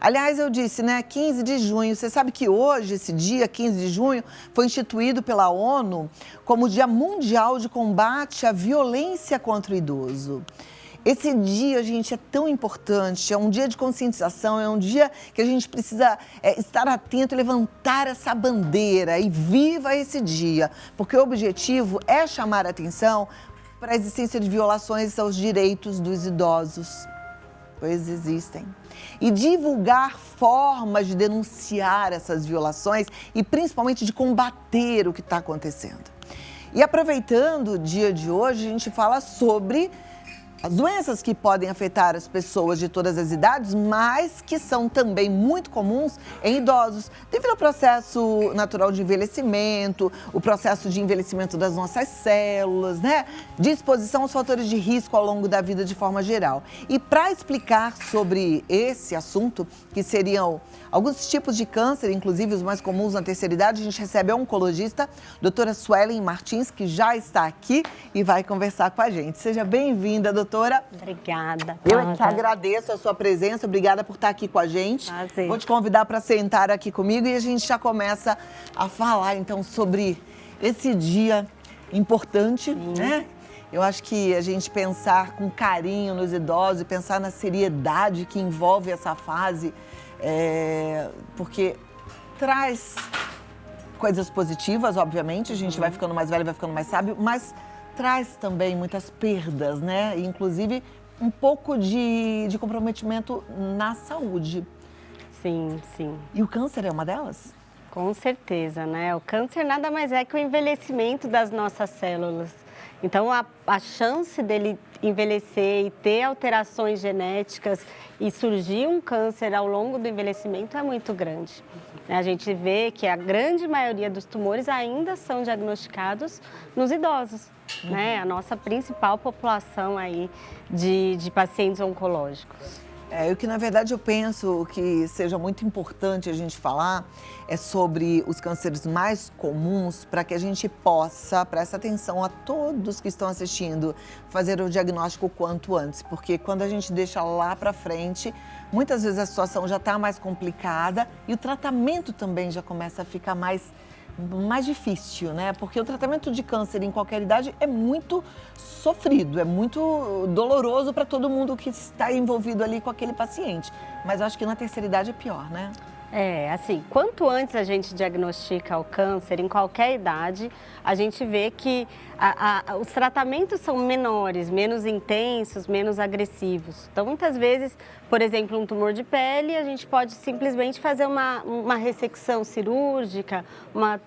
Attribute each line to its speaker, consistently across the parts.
Speaker 1: Aliás, eu disse, né, 15 de junho. Você sabe que hoje, esse dia, 15 de junho, foi instituído pela ONU como Dia Mundial de Combate à Violência contra o Idoso. Esse dia, gente, é tão importante, é um dia de conscientização, é um dia que a gente precisa estar atento e levantar essa bandeira e viva esse dia, porque o objetivo é chamar a atenção para a existência de violações aos direitos dos idosos, pois existem, e divulgar formas de denunciar essas violações e principalmente de combater o que está acontecendo. E aproveitando o dia de hoje, a gente fala sobre as doenças que podem afetar as pessoas de todas as idades, mas que são também muito comuns em idosos, devido ao processo natural de envelhecimento, o processo de envelhecimento das nossas células, né? De exposição aos fatores de risco ao longo da vida de forma geral. E para explicar sobre esse assunto, que seriam alguns tipos de câncer, inclusive os mais comuns na terceira idade, a gente recebe a oncologista, doutora Suelen Martins, que já está aqui e vai conversar com a gente. Seja bem-vinda, doutora.
Speaker 2: Obrigada.
Speaker 1: Eu é que agradeço a sua presença, obrigada por estar aqui com a gente.
Speaker 2: Prazer.
Speaker 1: Vou te convidar para sentar aqui comigo e a gente já começa a falar então sobre esse dia importante, né? Eu acho que a gente pensar com carinho nos idosos e pensar na seriedade que envolve essa fase, porque traz coisas positivas, obviamente, a gente vai ficando mais velho, vai ficando mais sábio, mas traz também muitas perdas, né? Inclusive um pouco de comprometimento na saúde.
Speaker 2: Sim, sim.
Speaker 1: E o câncer é uma delas?
Speaker 2: Com certeza, né? O câncer nada mais é que o envelhecimento das nossas células. Então, a chance dele envelhecer e ter alterações genéticas e surgir um câncer ao longo do envelhecimento é muito grande. A gente vê que a grande maioria dos tumores ainda são diagnosticados nos idosos, né? A nossa principal população aí de pacientes oncológicos.
Speaker 1: O que, na verdade, eu penso que seja muito importante a gente falar é sobre os cânceres mais comuns para que a gente possa, prestar atenção a todos que estão assistindo, fazer o diagnóstico o quanto antes. Porque quando a gente deixa lá para frente, muitas vezes a situação já está mais complicada e o tratamento também já começa a ficar mais difícil, né? Porque o tratamento de câncer em qualquer idade é muito sofrido, é muito doloroso para todo mundo que está envolvido ali com aquele paciente. Mas eu acho que na terceira idade é pior, né?
Speaker 2: Assim, quanto antes a gente diagnostica o câncer, em qualquer idade, a gente vê que os tratamentos são menores, menos intensos, menos agressivos. Então, muitas vezes, por exemplo, um tumor de pele, a gente pode simplesmente fazer uma ressecção cirúrgica,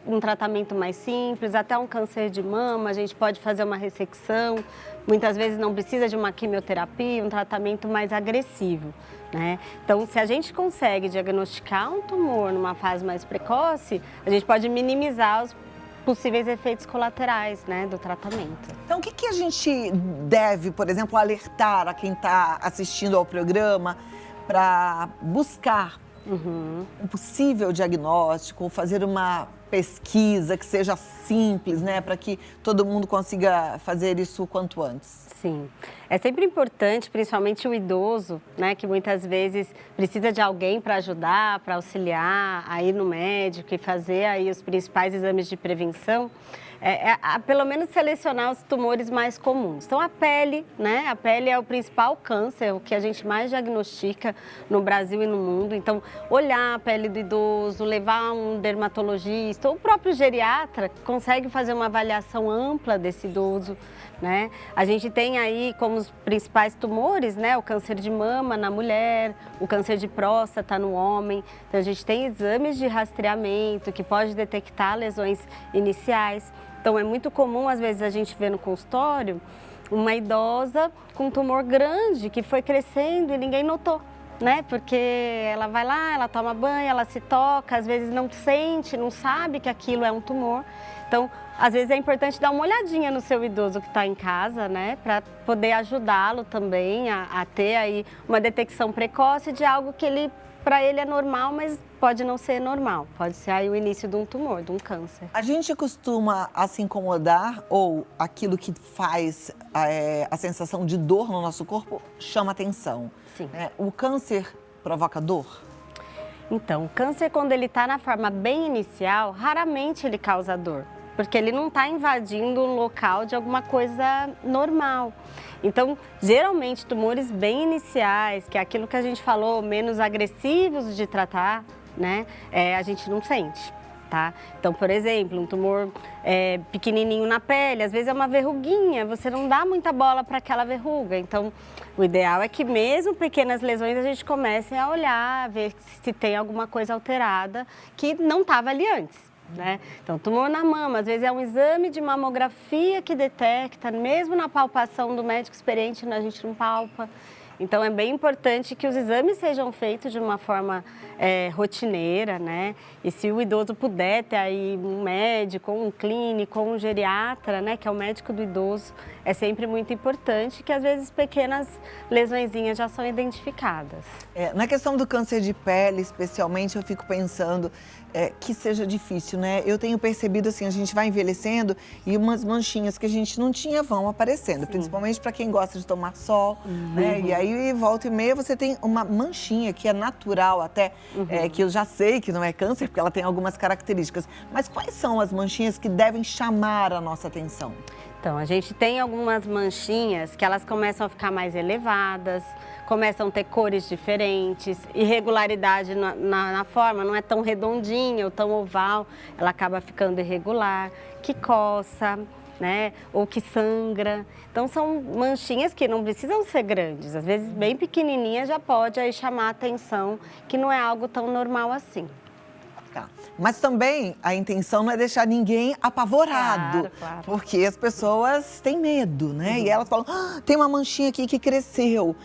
Speaker 2: um tratamento mais simples, até um câncer de mama, a gente pode fazer uma ressecção. Muitas vezes não precisa de uma quimioterapia, um tratamento mais agressivo, né? Então, se a gente consegue diagnosticar um tumor numa fase mais precoce, a gente pode minimizar os possíveis efeitos colaterais, né, do tratamento.
Speaker 1: Então, o que a gente deve, por exemplo, alertar a quem está assistindo ao programa para buscar um possível diagnóstico, fazer uma pesquisa que seja simples, né, para que todo mundo consiga fazer isso o quanto antes?
Speaker 2: Sim, é sempre importante, principalmente o idoso, né, que muitas vezes precisa de alguém para ajudar, para auxiliar, a ir no médico e fazer aí os principais exames de prevenção, pelo menos selecionar os tumores mais comuns. Então, a pele, né, a pele é o principal câncer, o que a gente mais diagnostica no Brasil e no mundo. Então, olhar a pele do idoso, levar um dermatologista, ou o próprio geriatra consegue fazer uma avaliação ampla desse idoso, né? A gente tem aí como os principais tumores, né, o câncer de mama na mulher, o câncer de próstata no homem. Então, a gente tem exames de rastreamento que pode detectar lesões iniciais. Então, é muito comum, às vezes, a gente ver no consultório uma idosa com um tumor grande que foi crescendo e ninguém notou, né? Porque ela vai lá, ela toma banho, ela se toca, às vezes não sente, não sabe que aquilo é um tumor. Então, às vezes é importante dar uma olhadinha no seu idoso que está em casa, né? Para poder ajudá-lo também a ter aí uma detecção precoce de algo que para ele é normal, mas pode não ser normal. Pode ser aí o início de um tumor, de um câncer.
Speaker 1: A gente costuma a se incomodar ou aquilo que faz a sensação de dor no nosso corpo chama atenção.
Speaker 2: Sim.
Speaker 1: O câncer provoca dor?
Speaker 2: Então, o câncer, quando ele está na forma bem inicial, raramente ele causa dor, porque ele não está invadindo um local de alguma coisa normal. Então, geralmente, tumores bem iniciais, que é aquilo que a gente falou, menos agressivos de tratar, né, a gente não sente. Tá? Então, por exemplo, um tumor pequenininho na pele, às vezes é uma verruguinha, você não dá muita bola para aquela verruga. Então, o ideal é que mesmo pequenas lesões a gente comece a olhar, ver se tem alguma coisa alterada que não estava ali antes. Né? Então, tumor na mama, às vezes é um exame de mamografia que detecta, mesmo na palpação do médico experiente, a gente não palpa. Então, é bem importante que os exames sejam feitos de uma forma rotineira, né? E se o idoso puder ter aí um médico, um clínico, um geriatra, né? Que é o médico do idoso, é sempre muito importante, que às vezes pequenas lesõezinhas já são identificadas.
Speaker 1: Na questão do câncer de pele, especialmente, eu fico pensando que seja difícil, né? Eu tenho percebido, assim, a gente vai envelhecendo e umas manchinhas que a gente não tinha vão aparecendo, principalmente para quem gosta de tomar sol, né? E aí, volta e meia, você tem uma manchinha que é natural até, que eu já sei que não é câncer, porque ela tem algumas características. Mas quais são as manchinhas que devem chamar a nossa atenção?
Speaker 2: Então, a gente tem algumas manchinhas que elas começam a ficar mais elevadas, começam a ter cores diferentes, irregularidade na forma, não é tão redondinha ou tão oval, ela acaba ficando irregular, que coça, né? Ou que sangra. Então, são manchinhas que não precisam ser grandes, às vezes bem pequenininha já pode aí chamar a atenção, que não é algo tão normal assim.
Speaker 1: Tá. Mas também a intenção não é deixar ninguém apavorado,
Speaker 2: claro.
Speaker 1: Porque as pessoas têm medo, né? E elas falam, tem uma manchinha aqui que cresceu.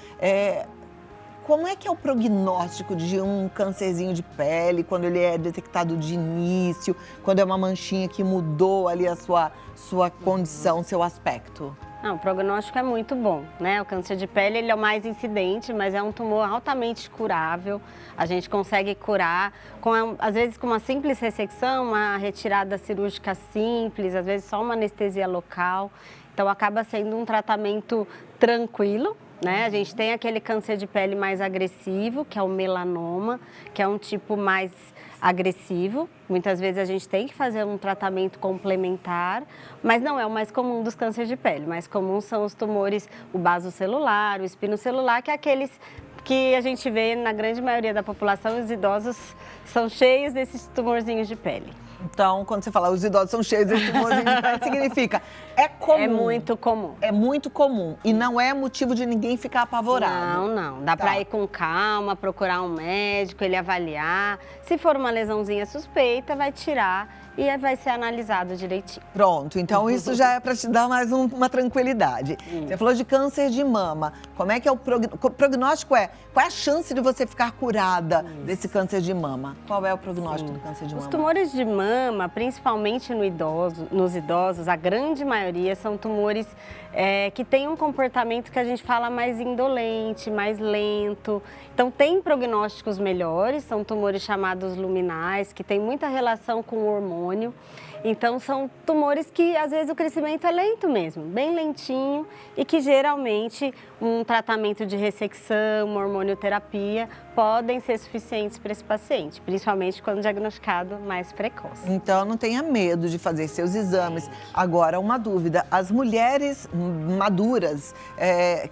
Speaker 1: Como é que é o prognóstico de um câncerzinho de pele, quando ele é detectado de início, quando é uma manchinha que mudou ali a sua condição, seu aspecto?
Speaker 2: Não, o prognóstico é muito bom, né? O câncer de pele ele é o mais incidente, mas é um tumor altamente curável. A gente consegue curar, às vezes com uma simples ressecção, uma retirada cirúrgica simples, às vezes só uma anestesia local. Então, acaba sendo um tratamento tranquilo, né? A gente tem aquele câncer de pele mais agressivo, que é o melanoma, que é um tipo mais agressivo. Muitas vezes a gente tem que fazer um tratamento complementar, mas não é o mais comum dos cânceres de pele. O mais comum são os tumores, o basocelular, o espinocelular, que é aqueles que a gente vê na grande maioria da população, os idosos são cheios desses tumorzinhos de pele.
Speaker 1: Então, quando você fala os idosos são cheios desses tumorzinhos de pele, significa é comum.
Speaker 2: É muito comum.
Speaker 1: É muito comum e não é motivo de ninguém ficar apavorado.
Speaker 2: Não. Dá para ir com calma, procurar um médico, ele avaliar. Se for uma lesãozinha suspeita, vai tirar e vai ser analisado direitinho.
Speaker 1: Pronto, então isso já é para te dar mais uma tranquilidade. Você falou de câncer de mama. Como é que é o prognóstico? Qual é a chance de você ficar curada desse câncer de mama? Qual é o prognóstico do câncer de mama?
Speaker 2: Os tumores de mama, principalmente nos idosos, a grande maioria são tumores que têm um comportamento que a gente fala mais indolente, mais lento. Então, tem prognósticos melhores, são tumores chamados luminais, que têm muita relação com o hormônio. Então, são tumores que, às vezes, o crescimento é lento mesmo, bem lentinho, e que, geralmente, um tratamento de ressecção, uma hormonioterapia, podem ser suficientes para esse paciente, principalmente quando diagnosticado mais precoce.
Speaker 1: Então, não tenha medo de fazer seus exames. Agora, uma dúvida, as mulheres maduras,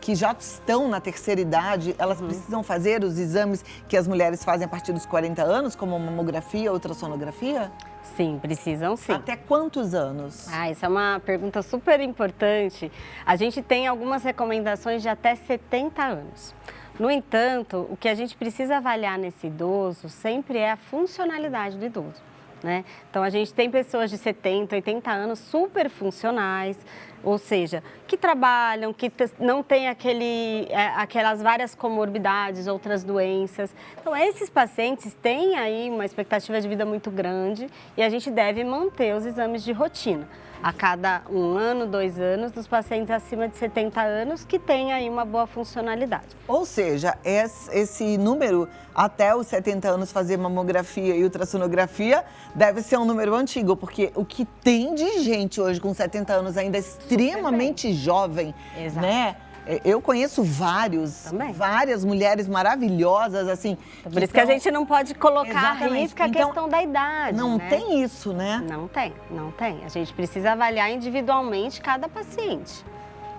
Speaker 1: que já estão na terceira idade, elas precisam fazer os exames que as mulheres fazem a partir dos 40 anos, como mamografia, ultrassonografia?
Speaker 2: Sim, precisam sim.
Speaker 1: Até quantos anos?
Speaker 2: Isso é uma pergunta super importante. A gente tem algumas recomendações de até 70 anos. No entanto, o que a gente precisa avaliar nesse idoso sempre é a funcionalidade do idoso, né? Então, a gente tem pessoas de 70, 80 anos super funcionais, ou seja, que trabalham, que não têm aquelas várias comorbidades, outras doenças. Então, esses pacientes têm aí uma expectativa de vida muito grande e a gente deve manter os exames de rotina. A cada 1 ano, 2 anos, dos pacientes acima de 70 anos que têm aí uma boa funcionalidade.
Speaker 1: Ou seja, esse número, até os 70 anos fazer mamografia e ultrassonografia, deve ser um número antigo, porque o que tem de gente hoje com 70 anos ainda extremamente jovem,
Speaker 2: Exato.
Speaker 1: né? Eu conheço várias mulheres maravilhosas, assim.
Speaker 2: Então, por isso que a gente não pode colocar à risca a questão da idade,
Speaker 1: Não
Speaker 2: né?
Speaker 1: tem isso, né?
Speaker 2: Não tem. A gente precisa avaliar individualmente cada paciente.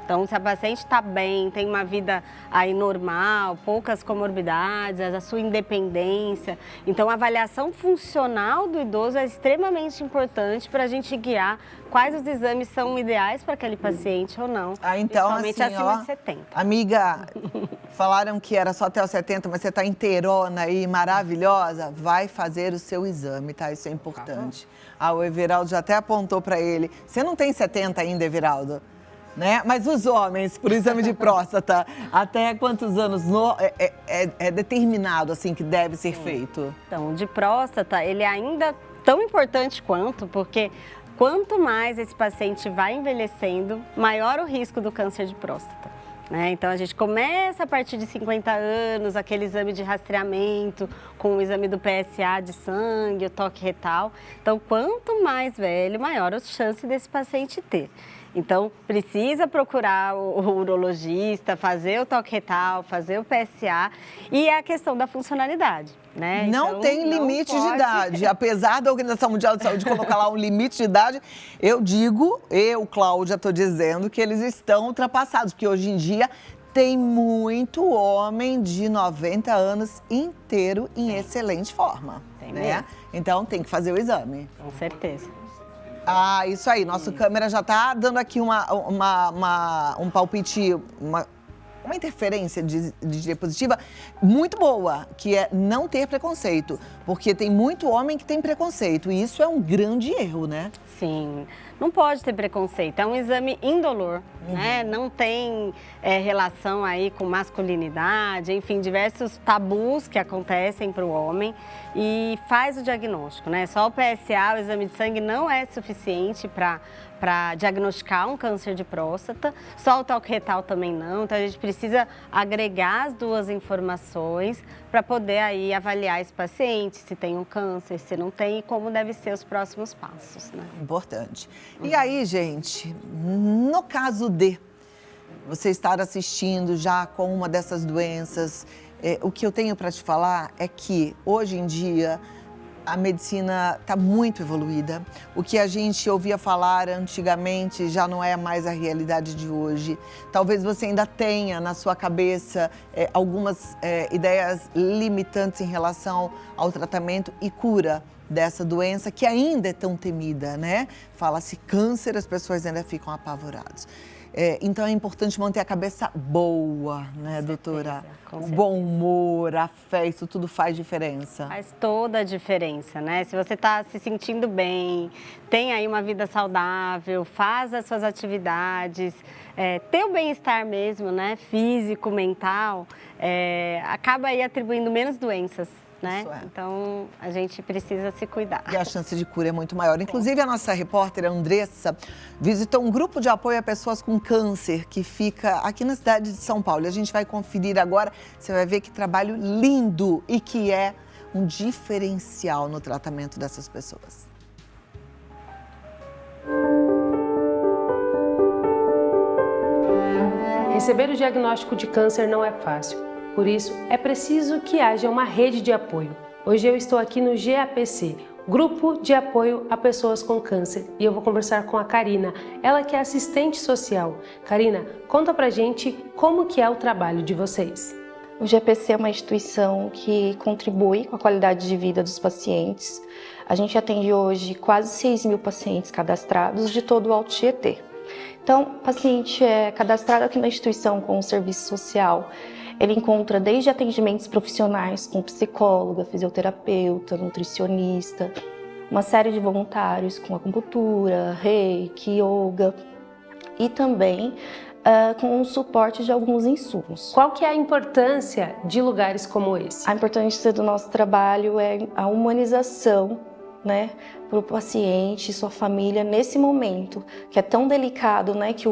Speaker 2: Então, se a paciente está bem, tem uma vida aí normal, poucas comorbidades, a sua independência. Então, a avaliação funcional do idoso é extremamente importante para a gente guiar quais os exames são ideais para aquele paciente ou não.
Speaker 1: Então,
Speaker 2: principalmente
Speaker 1: assim,
Speaker 2: acima de 70.
Speaker 1: Amiga, falaram que era só até os 70, mas você está inteirona aí, maravilhosa, vai fazer o seu exame, tá? Isso é importante. O Everaldo já até apontou para ele. Você não tem 70 ainda, Everaldo? Né? Mas os homens, por exame de próstata, até quantos anos é determinado assim que deve ser feito?
Speaker 2: Então, de próstata, ele é ainda tão importante quanto, porque quanto mais esse paciente vai envelhecendo, maior o risco do câncer de próstata. Né? Então, a gente começa a partir de 50 anos, aquele exame de rastreamento, com o exame do PSA de sangue, o toque retal. Então, quanto mais velho, maior a chance desse paciente ter. Então, precisa procurar o urologista, fazer o toque retal, fazer o PSA e a questão da funcionalidade, né?
Speaker 1: Não
Speaker 2: então,
Speaker 1: tem limite de idade. Apesar da Organização Mundial de Saúde colocar lá um limite de idade, Cláudia, estou dizendo que eles estão ultrapassados, porque hoje em dia tem muito homem de 90 anos inteiro em excelente forma.
Speaker 2: Tem
Speaker 1: né?
Speaker 2: mesmo.
Speaker 1: Então, tem que fazer o exame.
Speaker 2: Com certeza.
Speaker 1: Isso aí. Nosso câmera já está dando aqui um palpite, uma interferência de diapositiva muito boa, que é não ter preconceito. Porque tem muito homem que tem preconceito e isso é um grande erro, né?
Speaker 2: Sim, não pode ter preconceito. É um exame indolor, né? Não tem relação aí com masculinidade, enfim, diversos tabus que acontecem para o homem e faz o diagnóstico, né? Só o PSA, o exame de sangue, não é suficiente para diagnosticar um câncer de próstata, só o toque retal também não, então a gente precisa agregar as duas informações para poder aí avaliar esse paciente, se tem um câncer, se não tem e como devem ser os próximos passos, né?
Speaker 1: Importante. E aí, gente, no caso de você estar assistindo já com uma dessas doenças, o que eu tenho para te falar é que hoje em dia a medicina está muito evoluída. O que a gente ouvia falar antigamente já não é mais a realidade de hoje. Talvez você ainda tenha na sua cabeça algumas ideias limitantes em relação ao tratamento e cura dessa doença que ainda é tão temida, né? Fala-se câncer, as pessoas ainda ficam apavoradas. Então é importante manter a cabeça boa, né, doutora? O bom humor, a fé, isso tudo faz diferença.
Speaker 2: Faz toda a diferença, né? Se você está se sentindo bem, tem aí uma vida saudável, faz as suas atividades, ter o bem-estar mesmo, né? Físico, mental, acaba aí atribuindo menos doenças. Né? Então, a gente precisa se cuidar.
Speaker 1: E a chance de cura é muito maior. Inclusive, a nossa repórter Andressa visitou um grupo de apoio a pessoas com câncer que fica aqui na cidade de São Paulo. E a gente vai conferir agora, você vai ver que trabalho lindo e que é um diferencial no tratamento dessas pessoas.
Speaker 3: Receber o diagnóstico de câncer não é fácil. Por isso, é preciso que haja uma rede de apoio. Hoje eu estou aqui no GAPC, Grupo de Apoio a Pessoas com Câncer, e eu vou conversar com a Karina, ela que é assistente social. Karina, conta pra gente como que é o trabalho de vocês.
Speaker 4: O GAPC é uma instituição que contribui com a qualidade de vida dos pacientes. A gente atende hoje quase 6.000 pacientes cadastrados de todo o Alto Tietê. Então, o paciente é cadastrado aqui na instituição com o serviço social. Ele encontra desde atendimentos profissionais com psicóloga, fisioterapeuta, nutricionista, uma série de voluntários com acupuntura, reiki, yoga e também com o suporte de alguns insumos.
Speaker 3: Qual que é a importância de lugares como esse?
Speaker 4: A importância do nosso trabalho é a humanização, né, para o paciente e sua família nesse momento, que é tão delicado, né, que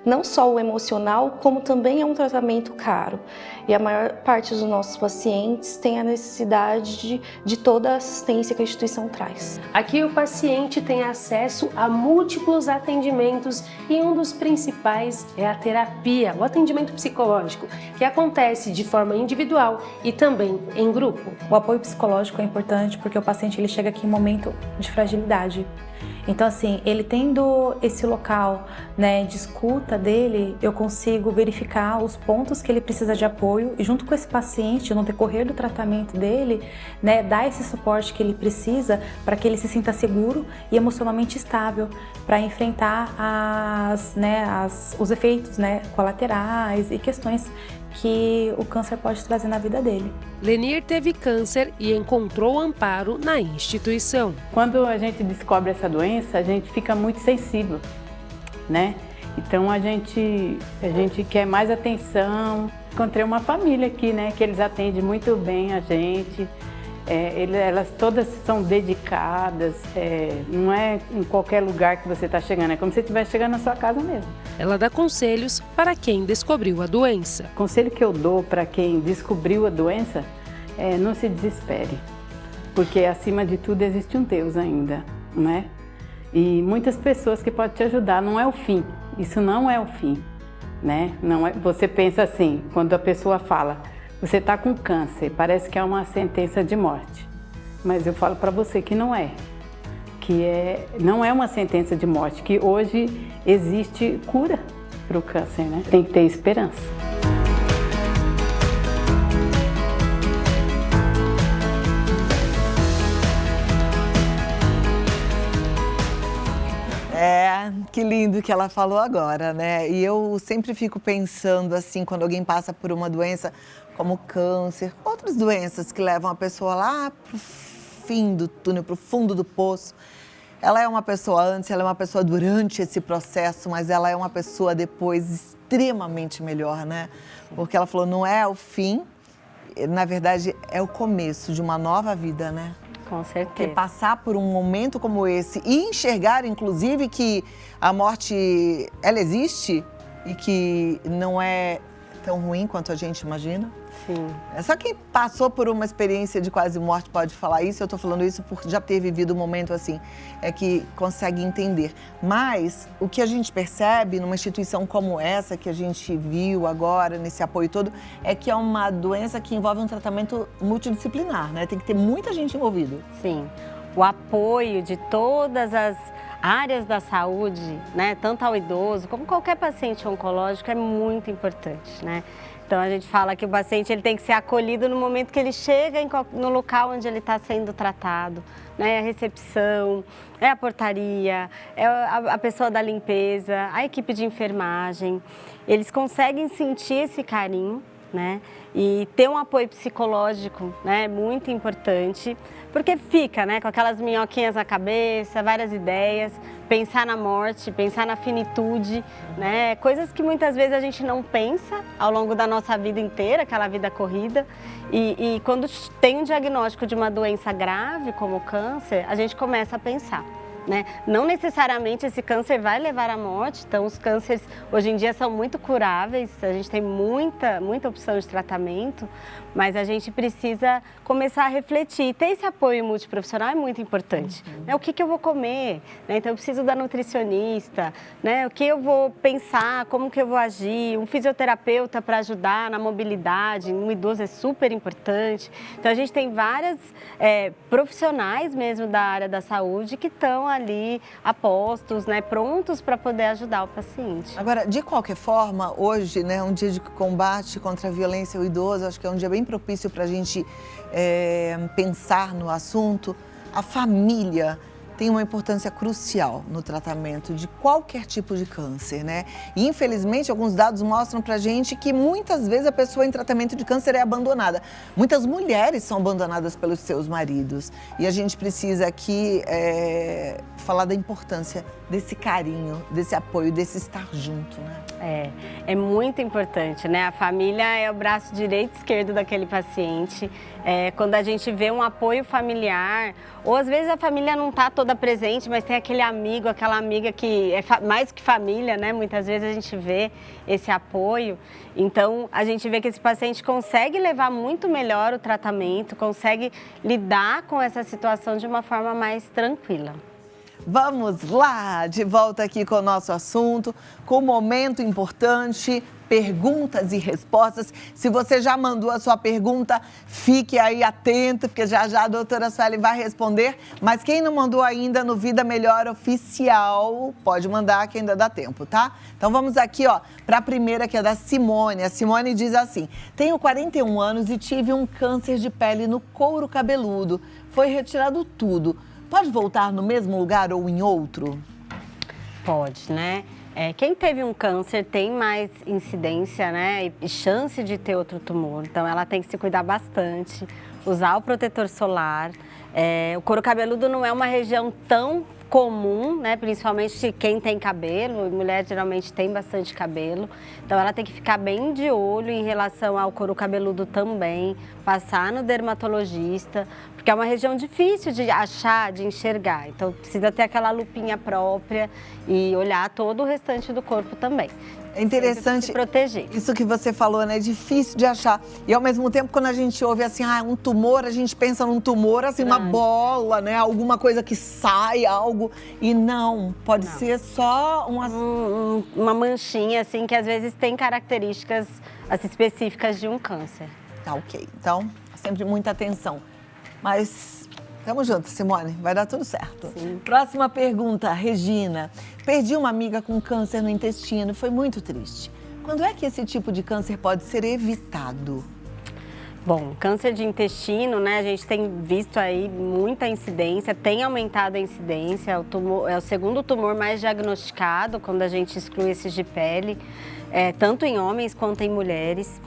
Speaker 4: não só o emocional, como também é um tratamento caro. E a maior parte dos nossos pacientes tem a necessidade de toda a assistência que a instituição traz.
Speaker 3: Aqui o paciente tem acesso a múltiplos atendimentos e um dos principais é a terapia, o atendimento psicológico, que acontece de forma individual e também em grupo.
Speaker 5: O apoio psicológico é importante porque o paciente ele chega aqui em um momento de fragilidade. Então, assim, ele tendo esse local, né, de escuta dele, eu consigo verificar os pontos que ele precisa de apoio e junto com esse paciente, no decorrer do tratamento dele, né, dar esse suporte que ele precisa para que ele se sinta seguro e emocionalmente estável para enfrentar os efeitos, né, colaterais e questões que o câncer pode trazer na vida dele.
Speaker 3: Lenir teve câncer e encontrou amparo na instituição.
Speaker 6: Quando a gente descobre essa doença, a gente fica muito sensível, né? Então a gente quer mais atenção. Encontrei uma família aqui, né? Que eles atendem muito bem a gente. Elas todas são dedicadas, não é em qualquer lugar que você está chegando, é como se você estivesse chegando na sua casa mesmo.
Speaker 3: Ela dá conselhos para quem descobriu a doença.
Speaker 6: O conselho que eu dou para quem descobriu a doença é não se desespere, porque acima de tudo existe um Deus ainda, né? E muitas pessoas que podem te ajudar, não é o fim, isso não é o fim, né? Não é, você pensa assim, quando a pessoa fala, você está com câncer, parece que é uma sentença de morte. Mas eu falo para você que não é. Não é uma sentença de morte, que hoje existe cura para o câncer, né? Tem que ter esperança.
Speaker 1: Que lindo que ela falou agora, né? E eu sempre fico pensando assim, quando alguém passa por uma doença como câncer, outras doenças que levam a pessoa lá pro fim do túnel, pro fundo do poço. Ela é uma pessoa antes, ela é uma pessoa durante esse processo, mas ela é uma pessoa depois extremamente melhor, né? Porque ela falou, não é o fim, na verdade é o começo de uma nova vida, né?
Speaker 2: Com certeza.
Speaker 1: Porque passar por um momento como esse e enxergar, inclusive, que a morte, ela existe e que não é tão ruim quanto a gente imagina.
Speaker 2: Sim.
Speaker 1: Só quem passou por uma experiência de quase morte pode falar isso. Eu tô falando isso por já ter vivido um momento assim, é que consegue entender. Mas o que a gente percebe numa instituição como essa que a gente viu agora, nesse apoio todo, é que é uma doença que envolve um tratamento multidisciplinar, né? Tem que ter muita gente envolvida.
Speaker 2: Sim. O apoio de todas as áreas da saúde, né, tanto ao idoso como qualquer paciente oncológico, é muito importante, né? Então a gente fala que o paciente ele tem que ser acolhido no momento que ele chega no local onde ele está sendo tratado, né? A recepção, é a portaria, é a pessoa da limpeza, a equipe de enfermagem. Eles conseguem sentir esse carinho, né? E ter um apoio psicológico, né, muito importante, porque fica, né, com aquelas minhoquinhas na cabeça, várias ideias, pensar na morte, pensar na finitude, né, coisas que muitas vezes a gente não pensa ao longo da nossa vida inteira, aquela vida corrida, e quando tem um diagnóstico de uma doença grave como o câncer, a gente começa a pensar. Né? Não necessariamente esse câncer vai levar à morte, então os cânceres hoje em dia são muito curáveis, a gente tem muita opção de tratamento, mas a gente precisa começar a refletir. Ter esse apoio multiprofissional é muito importante. Né? O que eu vou comer? Né? Então eu preciso da nutricionista, né? O que eu vou pensar, como que eu vou agir, um fisioterapeuta para ajudar na mobilidade, no idoso é super importante. Então a gente tem várias profissionais mesmo da área da saúde que estão ali apostos, né, prontos para poder ajudar o paciente.
Speaker 1: Agora, de qualquer forma, hoje, né, um dia de combate contra a violência ao idoso, acho que é um dia bem propício para a gente pensar no assunto. A família tem uma importância crucial no tratamento de qualquer tipo de câncer, né? E, infelizmente, alguns dados mostram pra gente que muitas vezes a pessoa em tratamento de câncer é abandonada. Muitas mulheres são abandonadas pelos seus maridos. E a gente precisa aqui falar da importância desse carinho, desse apoio, desse estar junto, né?
Speaker 2: É muito importante, né? A família é o braço direito e esquerdo daquele paciente. Quando a gente vê um apoio familiar, ou às vezes a família não está toda presente, mas tem aquele amigo, aquela amiga que é mais que família, né? Muitas vezes a gente vê esse apoio. Então, a gente vê que esse paciente consegue levar muito melhor o tratamento, consegue lidar com essa situação de uma forma mais tranquila.
Speaker 1: Vamos lá, de volta aqui com o nosso assunto, com o momento importante, perguntas e respostas. Se você já mandou a sua pergunta, fique aí atento, porque já a doutora Sueli vai responder. Mas quem não mandou ainda no Vida Melhor Oficial, pode mandar que ainda dá tempo, tá? Então vamos aqui, ó, para a primeira, que é da Simone. A Simone diz assim: tenho 41 anos e tive um câncer de pele no couro cabeludo. Foi retirado tudo. Pode voltar no mesmo lugar ou em outro?
Speaker 2: Pode, né? Quem teve um câncer tem mais incidência, né? E chance de ter outro tumor. Então, ela tem que se cuidar bastante, usar o protetor solar. O couro cabeludo não é uma região tão comum, né? Principalmente quem tem cabelo, mulher geralmente tem bastante cabelo, então ela tem que ficar bem de olho em relação ao couro cabeludo também, passar no dermatologista, porque é uma região difícil de achar, de enxergar, então precisa ter aquela lupinha própria e olhar todo o restante do corpo também.
Speaker 1: É interessante
Speaker 2: se proteger.
Speaker 1: Isso que você falou, né? É difícil de achar. E ao mesmo tempo, quando a gente ouve assim, um tumor, a gente pensa num tumor, assim, uma bola, né? Alguma coisa que sai, algo. E não, pode ser só
Speaker 2: uma manchinha, assim, que às vezes tem características assim, específicas de um câncer.
Speaker 1: Tá, ok. Então, sempre muita atenção. Mas tamo junto, Simone. Vai dar tudo certo.
Speaker 2: Sim.
Speaker 1: Próxima pergunta, Regina. Perdi uma amiga com câncer no intestino. Foi muito triste. Quando é que esse tipo de câncer pode ser evitado?
Speaker 2: Bom, câncer de intestino, né? A gente tem visto aí muita incidência, tem aumentado a incidência. É o segundo tumor mais diagnosticado quando a gente exclui esses de pele, tanto em homens quanto em mulheres.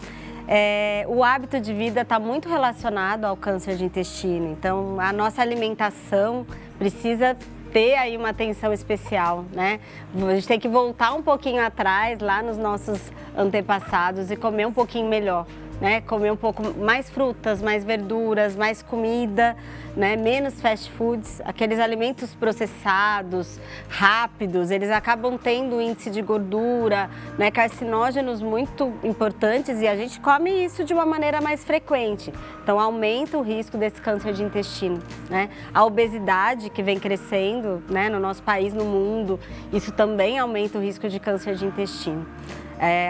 Speaker 2: O hábito de vida está muito relacionado ao câncer de intestino, então a nossa alimentação precisa ter aí uma atenção especial, né? A gente tem que voltar um pouquinho atrás, lá nos nossos antepassados e comer um pouquinho melhor, né? Comer um pouco mais frutas, mais verduras, mais comida, né? Menos fast foods. Aqueles alimentos processados, rápidos, eles acabam tendo um índice de gordura, né? Carcinógenos muito importantes e a gente come isso de uma maneira mais frequente. Então aumenta o risco desse câncer de intestino, né? A obesidade que vem crescendo, né? No nosso país, no mundo, isso também aumenta o risco de câncer de intestino.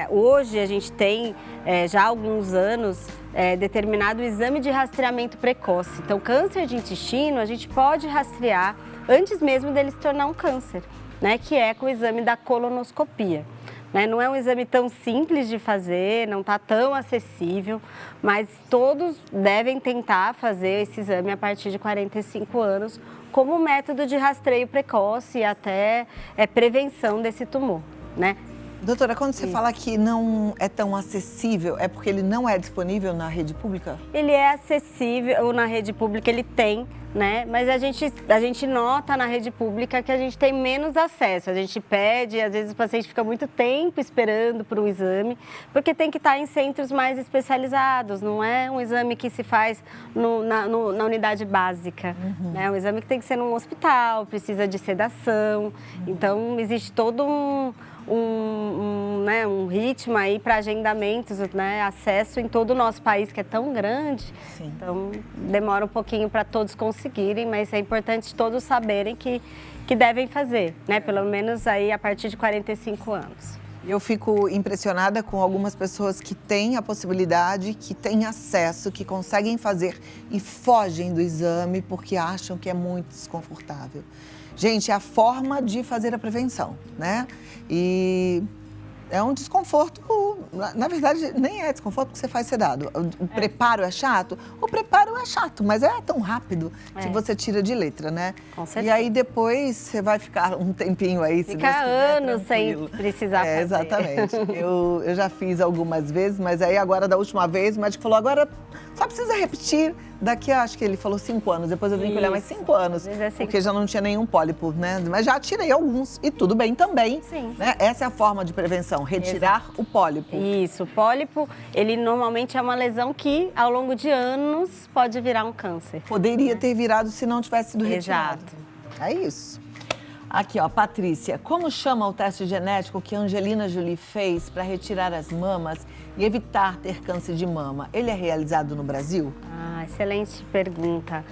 Speaker 2: Hoje a gente tem, já há alguns anos, determinado o exame de rastreamento precoce. Então, câncer de intestino a gente pode rastrear antes mesmo dele se tornar um câncer, né? Que é com o exame da colonoscopia. Né? Não é um exame tão simples de fazer, não está tão acessível, mas todos devem tentar fazer esse exame a partir de 45 anos como método de rastreio precoce e até prevenção desse tumor, né?
Speaker 1: Doutora, quando você fala que não é tão acessível, é porque ele não é disponível na rede pública?
Speaker 2: Ele é acessível na rede pública, ele tem, né? Mas a gente nota na rede pública que a gente tem menos acesso. A gente pede, às vezes o paciente fica muito tempo esperando por um exame, porque tem que estar em centros mais especializados, não é um exame que se faz na unidade básica. Né? É um exame que tem que ser num hospital, precisa de sedação. Então, existe todo um ritmo aí para agendamentos, né? Acesso em todo o nosso país, que é tão grande.
Speaker 1: Sim.
Speaker 2: Então, demora um pouquinho para todos conseguirem, mas é importante todos saberem que devem fazer, né? Pelo menos aí a partir de 45 anos.
Speaker 1: Eu fico impressionada com algumas pessoas que têm a possibilidade, que têm acesso, que conseguem fazer e fogem do exame porque acham que é muito desconfortável. Gente, é a forma de fazer a prevenção, né? E é um desconforto, na verdade, nem é desconforto porque você faz sedado. O preparo é chato? O preparo é chato, mas é tão rápido que você tira de letra, né?
Speaker 2: Com certeza.
Speaker 1: E aí depois você vai ficar um tempinho aí, se
Speaker 2: Fica
Speaker 1: Deus quiser,
Speaker 2: anos
Speaker 1: tranquilo.
Speaker 2: sem precisar fazer.
Speaker 1: Exatamente. Eu já fiz algumas vezes, mas aí agora da última vez o médico falou, agora Só precisa repetir daqui, acho que ele falou 5 anos, depois eu vim colher mais 5 anos,
Speaker 2: Às vezes é 5.
Speaker 1: porque já não tinha nenhum pólipo, né? Mas já tirei alguns e tudo bem também.
Speaker 2: Sim.
Speaker 1: Né? Essa é a forma de prevenção, retirar o pólipo.
Speaker 2: Isso, o pólipo, ele normalmente é uma lesão que ao longo de anos pode virar um câncer.
Speaker 1: Poderia ter virado se não tivesse sido retirado.
Speaker 2: Exato.
Speaker 1: É isso. Aqui, ó, Patrícia, como chama o teste genético que a Angelina Jolie fez para retirar as mamas e evitar ter câncer de mama? Ele é realizado no Brasil?
Speaker 2: Excelente pergunta.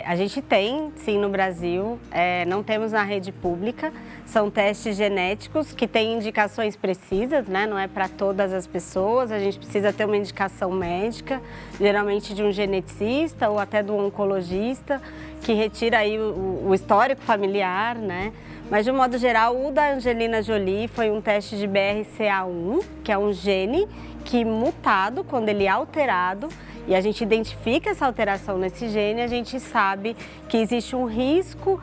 Speaker 2: A gente tem, sim, no Brasil, não temos na rede pública. São testes genéticos que têm indicações precisas, né? Não é para todas as pessoas. A gente precisa ter uma indicação médica, geralmente de um geneticista ou até do oncologista, que retira aí o histórico familiar, né? Mas, de um modo geral, o da Angelina Jolie foi um teste de BRCA1, que é um gene que, mutado, quando ele é alterado, e a gente identifica essa alteração nesse gene, a gente sabe que existe um risco,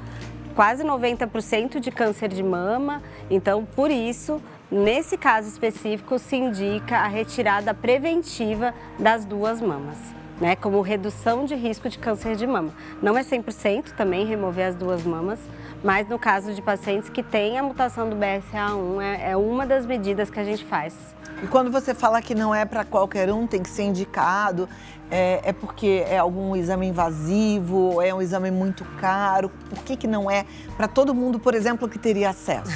Speaker 2: quase 90% de câncer de mama. Então, por isso, nesse caso específico, se indica a retirada preventiva das 2 mamas, né, como redução de risco de câncer de mama. Não é 100% também remover as 2 mamas, mas no caso de pacientes que têm a mutação do BRCA1, é uma das medidas que a gente faz.
Speaker 1: E quando você fala que não é para qualquer um, tem que ser indicado, é porque é algum exame invasivo, é um exame muito caro? Por que não é para todo mundo, por exemplo, que teria acesso?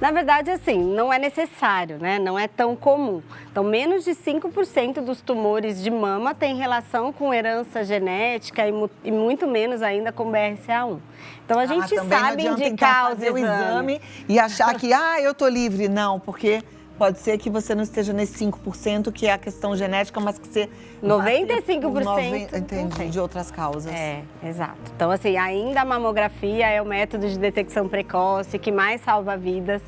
Speaker 2: Na verdade, assim, não é necessário, né? Não é tão comum. Então, menos de 5% dos tumores de mama tem relação com herança genética e muito menos ainda com BRCA1. Então, a gente sabe indicar os
Speaker 1: o exame e achar que, eu tô livre. Não, porque pode ser que você não esteja nesse 5%, que é a questão genética, mas que você...
Speaker 2: 95%.
Speaker 1: Entendi, de outras causas.
Speaker 2: Exato. Então, assim, ainda a mamografia é o método de detecção precoce que mais salva vidas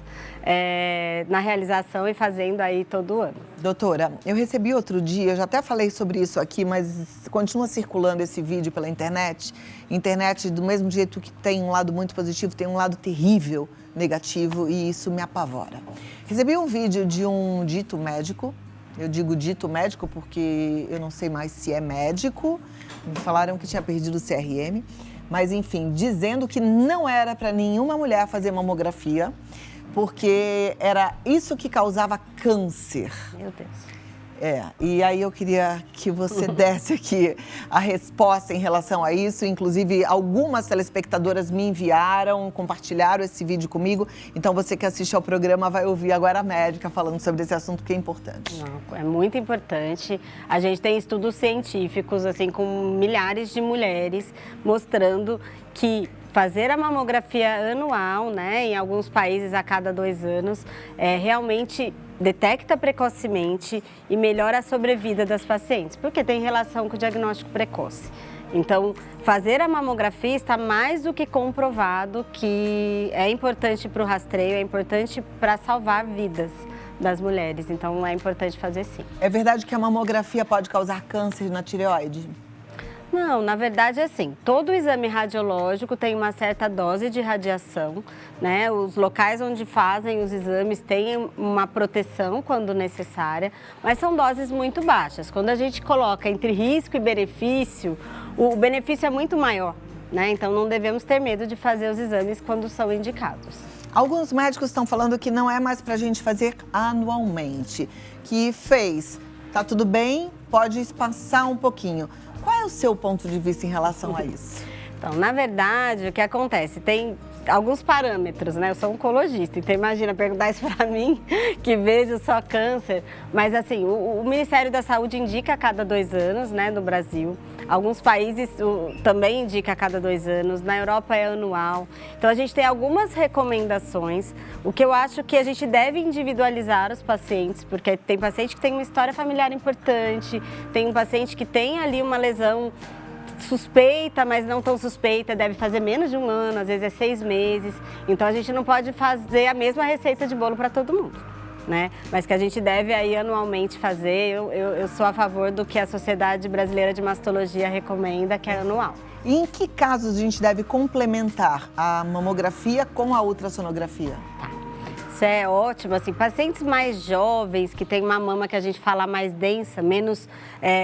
Speaker 2: na realização e fazendo aí todo ano.
Speaker 1: Doutora, eu recebi outro dia, eu já até falei sobre isso aqui, mas continua circulando esse vídeo pela internet. Internet, do mesmo jeito que tem um lado muito positivo, tem um lado terrível, negativo, e isso me apavora. Recebi um vídeo de um dito médico, eu digo dito médico porque eu não sei mais se é médico, me falaram que tinha perdido o CRM, mas enfim, dizendo que não era para nenhuma mulher fazer mamografia, porque era isso que causava câncer.
Speaker 2: Meu Deus.
Speaker 1: E aí eu queria que você desse aqui a resposta em relação a isso. Inclusive, algumas telespectadoras me enviaram, compartilharam esse vídeo comigo. Então, você que assiste ao programa vai ouvir agora a médica falando sobre esse assunto que é importante.
Speaker 2: Não, é muito importante. A gente tem estudos científicos, assim, com milhares de mulheres, mostrando que fazer a mamografia anual, né, em alguns países a cada 2 anos, realmente detecta precocemente e melhora a sobrevida das pacientes, porque tem relação com o diagnóstico precoce. Então, fazer a mamografia está mais do que comprovado que é importante para o rastreio, é importante para salvar vidas das mulheres. Então, é importante fazer sim.
Speaker 1: É verdade que a mamografia pode causar câncer na tireoide?
Speaker 2: Não, na verdade é assim, todo exame radiológico tem uma certa dose de radiação, né? Os locais onde fazem os exames têm uma proteção quando necessária, mas são doses muito baixas. Quando a gente coloca entre risco e benefício, o benefício é muito maior, né? Então não devemos ter medo de fazer os exames quando são indicados.
Speaker 1: Alguns médicos estão falando que não é mais para a gente fazer anualmente, que fez, tá tudo bem, pode espaçar um pouquinho. Qual é o seu ponto de vista em relação a isso?
Speaker 2: Então, na verdade, o que acontece? Tem alguns parâmetros, né? Eu sou oncologista, então imagina perguntar isso para mim, que vejo só câncer. Mas, assim, o Ministério da Saúde indica a cada 2 anos, né, no Brasil. Alguns países também indica a cada 2 anos, na Europa é anual. Então, a gente tem algumas recomendações. O que eu acho que a gente deve individualizar os pacientes, porque tem paciente que tem uma história familiar importante, tem um paciente que tem ali uma lesão suspeita, mas não tão suspeita, deve fazer menos de 1 ano, às vezes é 6 meses. Então, a gente não pode fazer a mesma receita de bolo para todo mundo, né? Mas que a gente deve aí anualmente fazer. Eu sou a favor do que a Sociedade Brasileira de Mastologia recomenda, que é anual.
Speaker 1: E em que casos a gente deve complementar a mamografia com a ultrassonografia?
Speaker 2: Tá. Isso é ótimo, assim, pacientes mais jovens, que tem uma mama que a gente fala mais densa, menos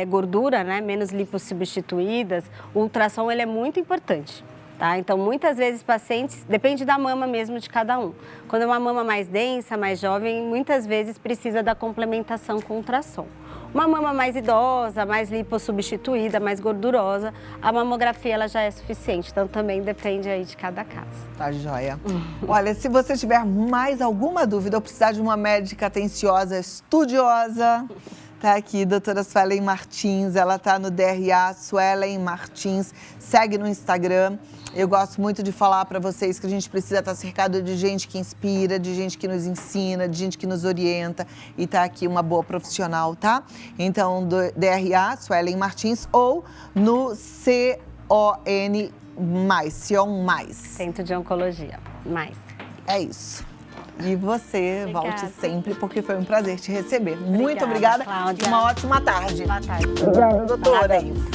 Speaker 2: gordura, né, menos lipossubstituídas, o ultrassom ele é muito importante. Tá? Então, muitas vezes, pacientes, depende da mama mesmo de cada um. Quando é uma mama mais densa, mais jovem, muitas vezes precisa da complementação com ultrassom. Uma mama mais idosa, mais lipossubstituída, mais gordurosa, a mamografia ela já é suficiente. Então, também depende aí de cada caso.
Speaker 1: Tá joia. Olha, se você tiver mais alguma dúvida ou precisar de uma médica atenciosa, estudiosa, tá aqui, doutora Suelen Martins, ela tá no DRA, Suelen Martins, segue no Instagram. Eu gosto muito de falar para vocês que a gente precisa estar cercado de gente que inspira, de gente que nos ensina, de gente que nos orienta e tá aqui uma boa profissional, tá? Então, do DRA, Suelen Martins, ou no CON+,
Speaker 2: Centro de Oncologia, mais.
Speaker 1: É isso. E você volte sempre, porque foi um prazer te receber. Muito
Speaker 2: Obrigada,
Speaker 1: obrigada.
Speaker 2: Cláudia.
Speaker 1: Uma ótima tarde.
Speaker 2: Boa tarde.
Speaker 1: Obrigada, doutora.
Speaker 2: Parabéns.